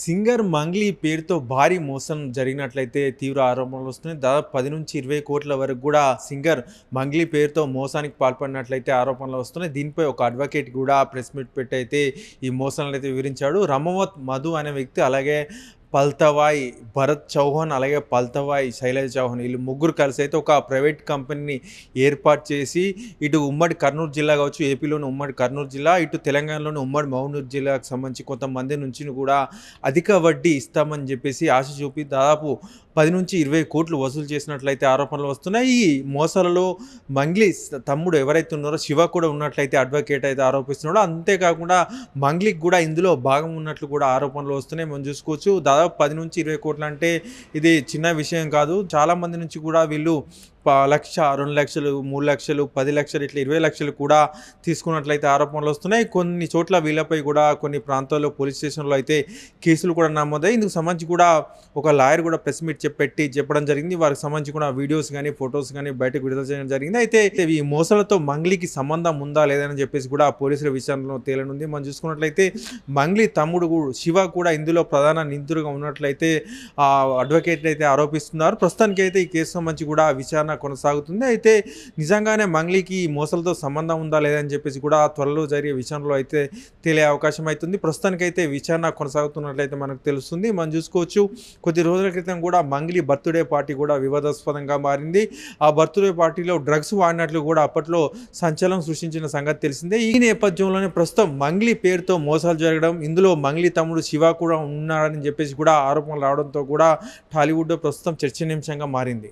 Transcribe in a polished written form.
Singer Mangli పేరుతో భారీ మోసం జరిగినట్లయితే తీవ్ర ఆరోపణలు వస్తున్నాయి. దాదాపు 10-20 కోట్ల వరకు కూడా సింగర్ మంగ్లీ పేరుతో మోసానికి పాల్పడినట్లయితే ఆరోపణలు వస్తున్నాయి. దీనిపై ఒక అడ్వకేట్ కూడా ప్రెస్ మీట్ పెట్టి అయితే ఈ మోసాలను అయితే వివరించాడు. రమవత్ మధు అనే వ్యక్తి, అలాగే పల్తవాయ్ భరత్ చౌహాన్, అలాగే పల్తవాయ్ శైలజ చౌహాన్, వీళ్ళు ముగ్గురు కలిసి అయితే ఒక ప్రైవేట్ కంపెనీని ఏర్పాటు చేసి ఇటు ఉమ్మడి కర్నూలు జిల్లా కావచ్చు, ఏపీలోని ఉమ్మడి కర్నూలు జిల్లా, ఇటు తెలంగాణలోని ఉమ్మడి మహబూబ్నగర్ జిల్లాకు సంబంధించి కొంతమంది నుంచి కూడా అధిక వడ్డీ ఇస్తామని చెప్పేసి ఆశ చూపి దాదాపు 10-20 కోట్లు వసూలు చేసినట్లయితే ఆరోపణలు వస్తున్నాయి. ఈ మోసాలలో మంగ్లీ తమ్ముడు ఎవరైతే ఉన్నారో శివ కూడా ఉన్నట్లయితే అడ్వకేట్ అయితే ఆరోపిస్తున్నాడు. అంతేకాకుండా మంగ్లీకి కూడా ఇందులో భాగం ఉన్నట్లు కూడా ఆరోపణలు వస్తున్నాయి. మనం చూసుకోవచ్చు, దాదాపు 10-20 కోట్లు అంటే ఇది చిన్న విషయం కాదు. చాలామంది నుంచి కూడా వీళ్ళు 1,00,000, 2,00,000, 3,00,000, 10,00,000 ఇట్లా 20,00,000 కూడా తీసుకున్నట్లయితే ఆరోపణలు వస్తున్నాయి. కొన్ని చోట్ల వీళ్ళపై కూడా కొన్ని ప్రాంతాల్లో పోలీస్ స్టేషన్లో అయితే కేసులు కూడా నమోదాయి. ఇందుకు సంబంధించి కూడా ఒక లాయర్ కూడా ప్రెస్ మీట్ చెప్పడం జరిగింది. వారికి సంబంధించి కూడా వీడియోస్ కానీ ఫొటోస్ కానీ బయటకు విడుదల చేయడం జరిగింది. అయితే ఈ మోసాలతో మంగ్లీకి సంబంధం ఉందా లేదని చెప్పేసి కూడా పోలీసుల విచారణలో తేలనుంది. మనం చూసుకున్నట్లయితే మంగ్లీ తమ్ముడు శివ కూడా ఇందులో ప్రధాన నిందితుడిగా ఉన్నట్లయితే అడ్వకేట్ అయితే ఆరోపిస్తున్నారు. ప్రస్తుతానికి అయితే ఈ కేసు సంబంధించి కూడా విచారణ కొనసాగుతుంది. అయితే నిజంగానే మంగ్లీకి ఈ మోసాలతో సంబంధం ఉందా లేదని చెప్పేసి కూడా త్వరలో జరిగే విచారణలో అయితే తేలే అవకాశం అవుతుంది. ప్రస్తుతానికైతే విచారణ కొనసాగుతున్నట్లయితే మనకు తెలుస్తుంది. మనం చూసుకోవచ్చు, కొద్ది రోజుల క్రితం కూడా మంగ్లీ బర్త్డే పార్టీ కూడా వివాదాస్పదంగా మారింది. ఆ బర్త్డే పార్టీలో డ్రగ్స్ వాడినట్లు కూడా అప్పట్లో సంచలనం సృష్టించిన సంగతి తెలిసిందే. ఈ నేపథ్యంలోనే ప్రస్తుతం మంగ్లీ పేరుతో మోసాలు జరగడం, ఇందులో మంగ్లీ తమ్ముడు శివ కూడా ఉన్నాడని చెప్పేసి కూడా ఆరోపణలు రావడంతో కూడా టాలీవుడ్లో ప్రస్తుతం చర్చనీయాంశంగా మారింది.